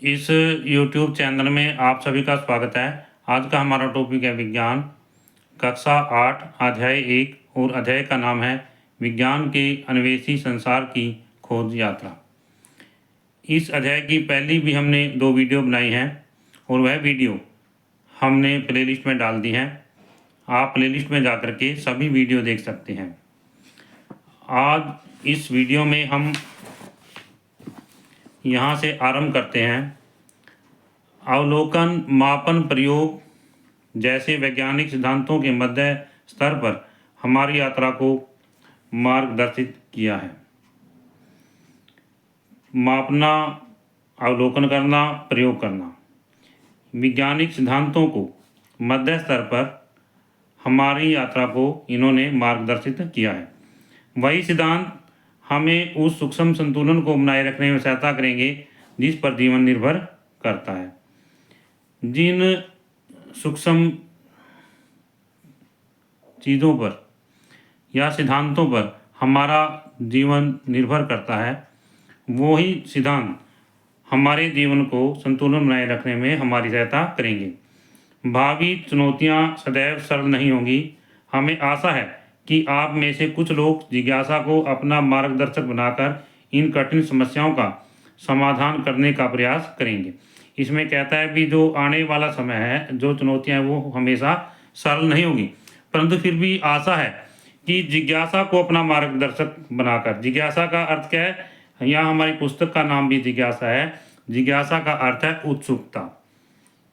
इस YouTube channel में आप सभी का स्वागत है। आज का हमारा टॉपिक है विज्ञान, कक्षा 8 अध्याय 1 और अध्याय का नाम है विज्ञान के अन्वेषी संसार की खोज यात्रा। इस अध्याय की पहली भी हमने 2 वीडियो बनाई हैं और वह वीडियो हमने प्लेलिस्ट में डाल दी हैं। आप प्लेलिस्ट में जाकर के सभी वीडियो देख सकते हैं। आज इस वीडियो में हम यहाँ से आरंभ करते हैं। अवलोकन, मापन, प्रयोग जैसे वैज्ञानिक सिद्धांतों के मध्य स्तर पर हमारी यात्रा को मार्गदर्शित किया है। मापना, अवलोकन करना, प्रयोग करना, वैज्ञानिक सिद्धांतों को मध्य स्तर पर हमारी यात्रा को इन्होंने मार्गदर्शित किया है। वही सिद्धांत हमें उस सूक्ष्म संतुलन को बनाए रखने में सहायता करेंगे जिस पर जीवन निर्भर करता है। जिन सूक्ष्म चीज़ों पर या सिद्धांतों पर हमारा जीवन निर्भर करता है, वही सिद्धांत हमारे जीवन को संतुलन बनाए रखने में हमारी सहायता करेंगे। भावी चुनौतियां सदैव सरल नहीं होंगी। हमें आशा है कि आप में से कुछ लोग जिज्ञासा को अपना मार्गदर्शक बनाकर इन कठिन समस्याओं का समाधान करने का प्रयास करेंगे। इसमें कहता है कि जो आने वाला समय है, जो चुनौतियां हैं, वो हमेशा सरल नहीं होगी, परंतु फिर भी आशा है कि जिज्ञासा को अपना मार्गदर्शक बनाकर, जिज्ञासा का अर्थ क्या है, यहाँ हमारी पुस्तक का नाम भी जिज्ञासा है। जिज्ञासा का अर्थ है उत्सुकता,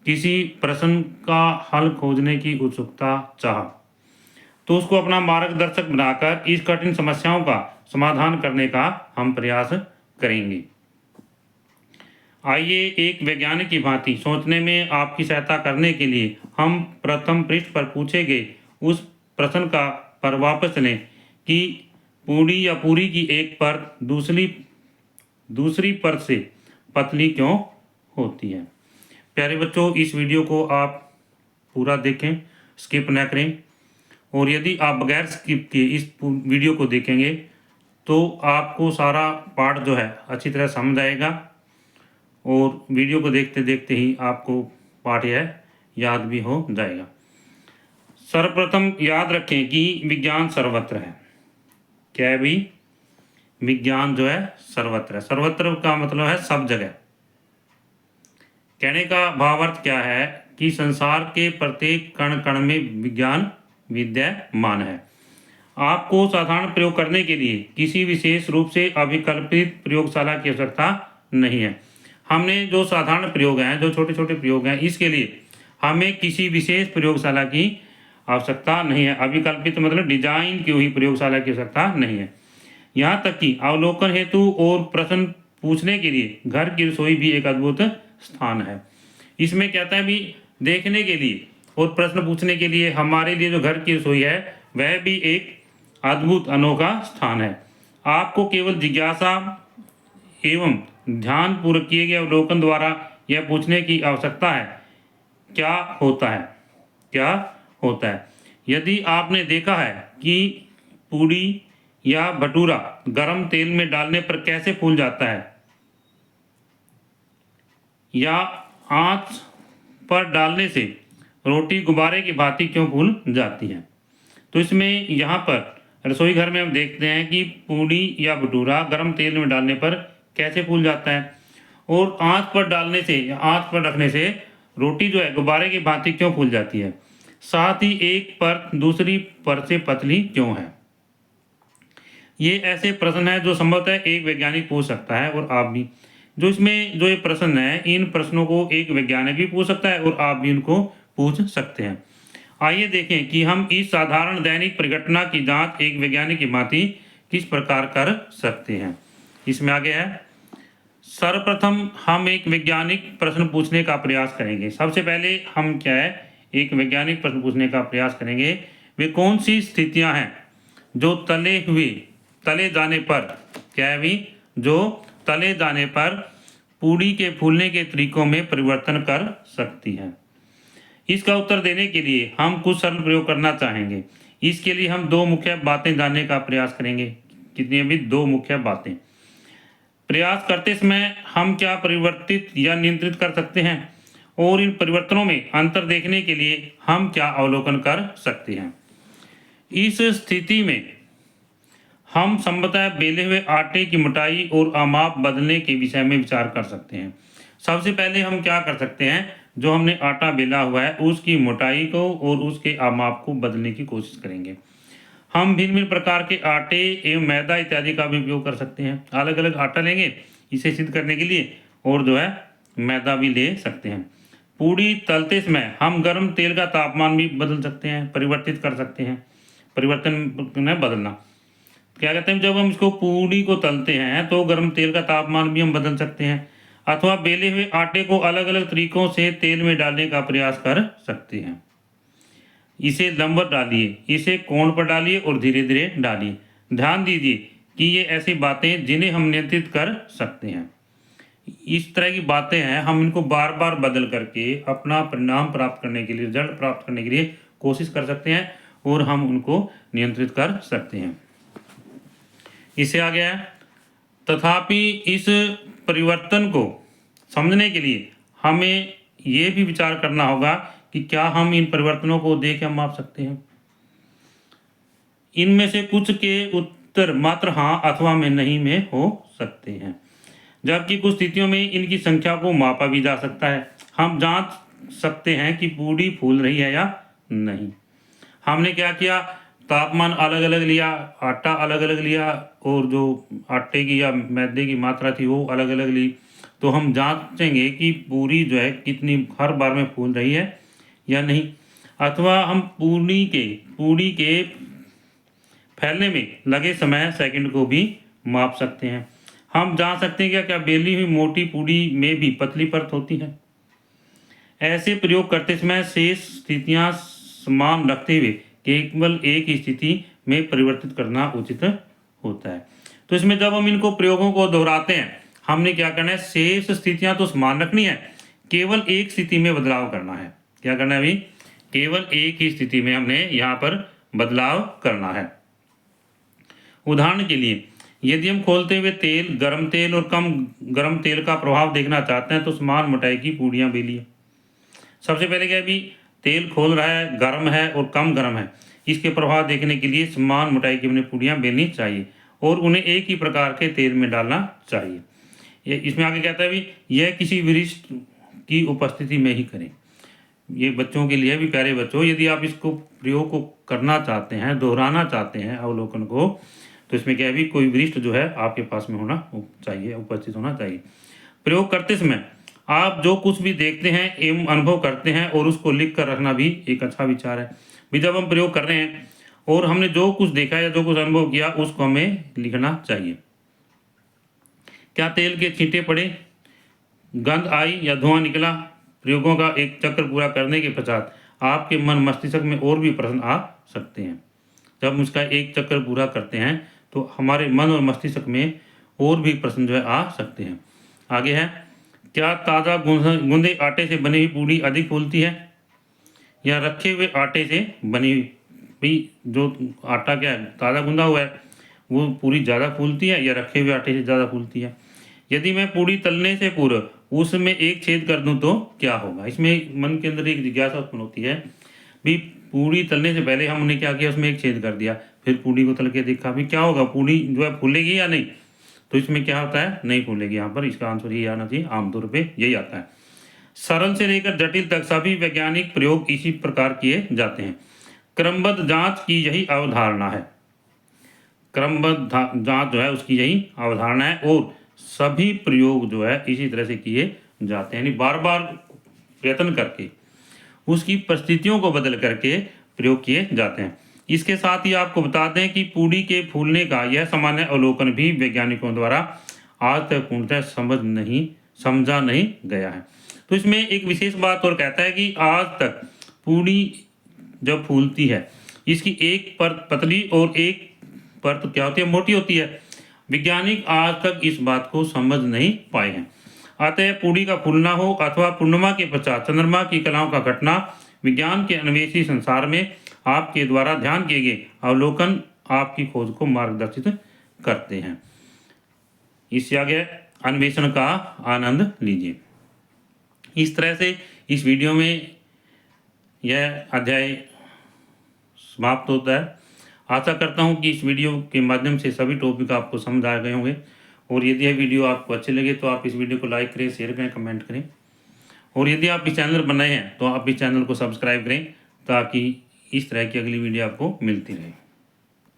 किसी प्रश्न का हल खोजने की उत्सुकता, चाह, तो उसको अपना मार्गदर्शक बनाकर इस कठिन समस्याओं का समाधान करने का हम प्रयास करेंगे। आइए एक वैज्ञानिक की भांति सोचने में आपकी सहायता करने के लिए हम प्रथम पृष्ठ पर पूछे गए उस प्रश्न का पर वापस चलें कि पूरी या पूरी की एक परत दूसरी परत से पतली क्यों होती है। प्यारे बच्चों, इस वीडियो को आप पूरा देखें, स्किप न करें। और यदि आप बगैर स्किप के इस वीडियो को देखेंगे तो आपको सारा पाठ जो है अच्छी तरह समझ आएगा और वीडियो को देखते देखते ही आपको पाठ यह याद भी हो जाएगा। सर्वप्रथम याद रखें कि विज्ञान सर्वत्र है। क्या है भाई? विज्ञान जो है सर्वत्र है। सर्वत्र का मतलब है सब जगह। कहने का भावार्थ क्या है कि संसार के प्रत्येक कण कण में विज्ञान विद्यमान है। आपको साधारण प्रयोग करने के लिए किसी विशेष रूप से अभिकल्पित प्रयोगशाला की आवश्यकता नहीं है। हमने जो साधारण प्रयोग हैं, जो छोटे छोटे प्रयोग हैं, इसके लिए हमें किसी विशेष प्रयोगशाला की आवश्यकता नहीं है। अभिकल्पित मतलब डिजाइन की हुई प्रयोगशाला की आवश्यकता नहीं है। यहाँ तक कि अवलोकन हेतु और प्रश्न पूछने के लिए घर की रसोई भी एक अद्भुत स्थान है। इसमें कहता है भी देखने के लिए और प्रश्न पूछने के लिए हमारे लिए जो घर की रसोई है वह भी एक अद्भुत अनोखा स्थान है। आपको केवल जिज्ञासा एवं ध्यानपूर्वक किए गए अवलोकन द्वारा यह पूछने की आवश्यकता है, क्या होता है, क्या होता है। यदि आपने देखा है कि पूड़ी या भटूरा गर्म तेल में डालने पर कैसे फूल जाता है या आंच पर डालने से रोटी गुब्बारे की भांति क्यों फूल जाती है, तो इसमें यहाँ पर रसोई घर में हम देखते हैं कि पूड़ी या भटूरा गर्म तेल में डालने पर कैसे फूल जाता है और आंच पर डालने से या आंच पर रखने से रोटी जो है गुब्बारे की भांति क्यों फूल जाती है। साथ ही एक परत दूसरी परत से पतली क्यों है। ये ऐसे प्रश्न है जो संभवतः एक वैज्ञानिक पूछ सकता है और आप भी। जो इसमें जो ये प्रश्न है, इन प्रश्नों को एक वैज्ञानिक भी पूछ सकता है और आप भी इनको पूछ सकते हैं। आइए देखें कि हम इस साधारण दैनिक परिघटना की जांच एक वैज्ञानिक की भांति किस प्रकार कर सकते हैं। इसमें आगे है, सर्वप्रथम हम एक वैज्ञानिक प्रश्न पूछने का प्रयास करेंगे। सबसे पहले हम क्या है, एक वैज्ञानिक प्रश्न पूछने का प्रयास करेंगे। वे कौन सी स्थितियां हैं जो तले जाने पर, क्या है भी, जो तले जाने पर पूड़ी के फूलने के तरीकों में परिवर्तन कर सकती है। इसका उत्तर देने के लिए हम कुछ सरल प्रयोग करना चाहेंगे। इसके लिए हम 2 मुख्य बातें जानने का प्रयास करेंगे। कितनी भी 2 मुख्य बातें। प्रयास करते समय हम क्या परिवर्तित या नियंत्रित कर सकते हैं और इन परिवर्तनों में अंतर देखने के लिए हम क्या अवलोकन कर सकते हैं। इस स्थिति में हम संभवतः बेले हुए आटे की मोटाई और माप बदलने के विषय में विचार कर सकते हैं। सबसे पहले हम क्या कर सकते हैं, जो हमने आटा बेला हुआ है उसकी मोटाई को और उसके माप को बदलने की कोशिश करेंगे। हम भिन्न भिन्न प्रकार के आटे एवं मैदा इत्यादि का भी उपयोग कर सकते हैं। अलग अलग आटा लेंगे इसे सिद्ध करने के लिए और जो है मैदा भी ले सकते हैं। पूड़ी तलते समय हम गर्म तेल का तापमान भी बदल सकते हैं, परिवर्तित कर सकते हैं। परिवर्तन है बदलना, क्या कहते हैं, जब हम इसको पूड़ी को तलते हैं तो गर्म तेल का तापमान भी हम बदल सकते हैं, अथवा बेले हुए आटे को अलग अलग तरीकों से तेल में डालने का प्रयास कर सकते हैं। इसे लंबवत डालिए, इसे कोण पर डालिए और धीरे धीरे डालिए। ध्यान दीजिए कि ये ऐसी बातें जिन्हें हम नियंत्रित कर सकते हैं। इस तरह की बातें हैं, हम इनको बार बार बदल करके अपना परिणाम प्राप्त करने के लिए, रिजल्ट प्राप्त करने के लिए कोशिश कर सकते हैं और हम उनको नियंत्रित कर सकते हैं। इससे आ गया है, तथापि इस परिवर्तन को समझने के लिए हमें ये भी विचार करना होगा कि क्या हम इन परिवर्तनों को देख या माप सकते हैं। इनमें से कुछ के उत्तर मात्र हाँ अथवा में नहीं में हो सकते हैं, जबकि कुछ स्थितियों में इनकी संख्या को मापा भी जा सकता है। हम जांच सकते हैं कि पूड़ी फूल रही है या नहीं। हमने क्या किया, तापमान अलग अलग लिया, आटा अलग अलग लिया और जो आटे की या मैदे की मात्रा थी वो अलग अलग ली। तो हम जांचेंगे कि पूरी जो है कितनी हर बार में फूल रही है या नहीं। अथवा हम पूड़ी के फैलने में लगे समय सेकंड को भी माप सकते हैं। हम जान सकते हैं क्या बेली हुई मोटी पूड़ी में भी पतली परत होती है। ऐसे प्रयोग करते समय शेष स्थितियां समान रखते हुए केवल एक ही स्थिति में परिवर्तित करना उचित होता है। तो इसमें जब हम इनको प्रयोगों को दोहराते हैं, हमने क्या करना है, शेष स्थितियां तो समान रखनी है, केवल एक स्थिति में बदलाव करना है। क्या करना है अभी, केवल एक ही स्थिति में हमने यहाँ पर बदलाव करना है। उदाहरण के लिए यदि हम खोलते हुए तेल, गर्म तेल और कम गर्म तेल का प्रभाव देखना चाहते हैं तो समान मोटाई की पूड़ियाँ बेलिए। सबसे पहले क्या भी, तेल खोल रहा है, गर्म है और कम गर्म है, इसके प्रभाव देखने के लिए समान मोटाई की अपनी पूड़ियाँ बेलनी चाहिए और उन्हें एक ही प्रकार के तेल में डालना चाहिए। ये इसमें आगे कहता है भी, यह किसी वरिष्ठ की उपस्थिति में ही करें। ये बच्चों के लिए भी, प्यारे बच्चों, यदि आप इसको प्रयोग को करना चाहते हैं, दोहराना चाहते हैं अवलोकन को, तो इसमें क्या है भी, कोई वरिष्ठ जो है आपके पास में होना चाहिए, उपस्थित होना चाहिए। प्रयोग करते समय आप जो कुछ भी देखते हैं एवं अनुभव करते हैं और उसको लिख कर रखना भी एक अच्छा विचार है। भी जब हम प्रयोग कर रहे हैं और हमने जो कुछ देखा या जो कुछ अनुभव किया उसको हमें लिखना चाहिए। क्या तेल के छींटे पड़े, गंध आई या धुआं निकला। प्रयोगों का एक चक्र पूरा करने के पश्चात आपके मन मस्तिष्क में और भी प्रश्न आ सकते हैं। जब हम उसका एक चक्कर पूरा करते हैं तो हमारे मन और मस्तिष्क में और भी प्रश्न जो है आ सकते हैं। आगे है, क्या ताज़ा गूंदे आटे से बनी हुई पूड़ी अधिक फूलती है या रखे हुए आटे से बनी हुई। भाई जो आटा क्या है, ताज़ा गूंदा हुआ है, वो पूरी ज़्यादा फूलती है या रखे हुए आटे से ज़्यादा फूलती है। यदि मैं पूड़ी तलने से पूर्व उसमें एक छेद कर दूं तो क्या होगा। इसमें मन के अंदर एक जिज्ञासा उत्पन्न होती है, भी पूड़ी तलने से पहले हमने क्या किया, उसमें एक छेद कर दिया, फिर पूड़ी को तल के देखा, भी क्या होगा, पूड़ी जो है फूलेगी या नहीं। तो इसमें क्या होता है, नहीं फूलेगी। यहाँ पर इसका आंसर ये आना चाहिए, आमतौर पे यही आता है। सरल से लेकर जटिल तक सभी वैज्ञानिक प्रयोग इसी प्रकार किए जाते हैं। क्रमबद्ध जांच की यही अवधारणा है, क्रमबद्ध जांच जो है उसकी यही अवधारणा है और सभी प्रयोग जो है इसी तरह से किए जाते हैं, यानी बार बार प्रयत्न करके उसकी परिस्थितियों को बदल करके प्रयोग किए जाते हैं। इसके साथ ही आपको बता दें कि पूड़ी के फूलने का यह सामान्य अवलोकन भी वैज्ञानिकों द्वारा आज तक पूर्णतः समझा नहीं गया है। तो इसमें एक विशेष बात और कहता है कि आज तक पूड़ी जब फूलती है इसकी एक परत पतली और एक परत क्या होती है, मोटी होती है। वैज्ञानिक आज तक इस बात को समझ नहीं पाए हैं। अतः पूड़ी का फूलना हो अथवा पूर्णिमा के पश्चात चंद्रमा की कलाओं का घटना विज्ञान के अन्वेषी संसार में आपके द्वारा ध्यान किए गए अवलोकन आपकी खोज को मार्गदर्शित करते हैं। इससे आगे अन्वेषण का आनंद लीजिए। इस तरह से इस वीडियो में यह अध्याय समाप्त होता है। आशा करता हूँ कि इस वीडियो के माध्यम से सभी टॉपिक आपको समझ आ गए होंगे, और यदि यह वीडियो आपको अच्छे लगे तो आप इस वीडियो को लाइक करें, शेयर करें, कमेंट करें, और यदि आप इस चैनल पर नए हैं तो आप इस चैनल को सब्सक्राइब करें ताकि इस तरह की अगली वीडियो आपको मिलती रहे।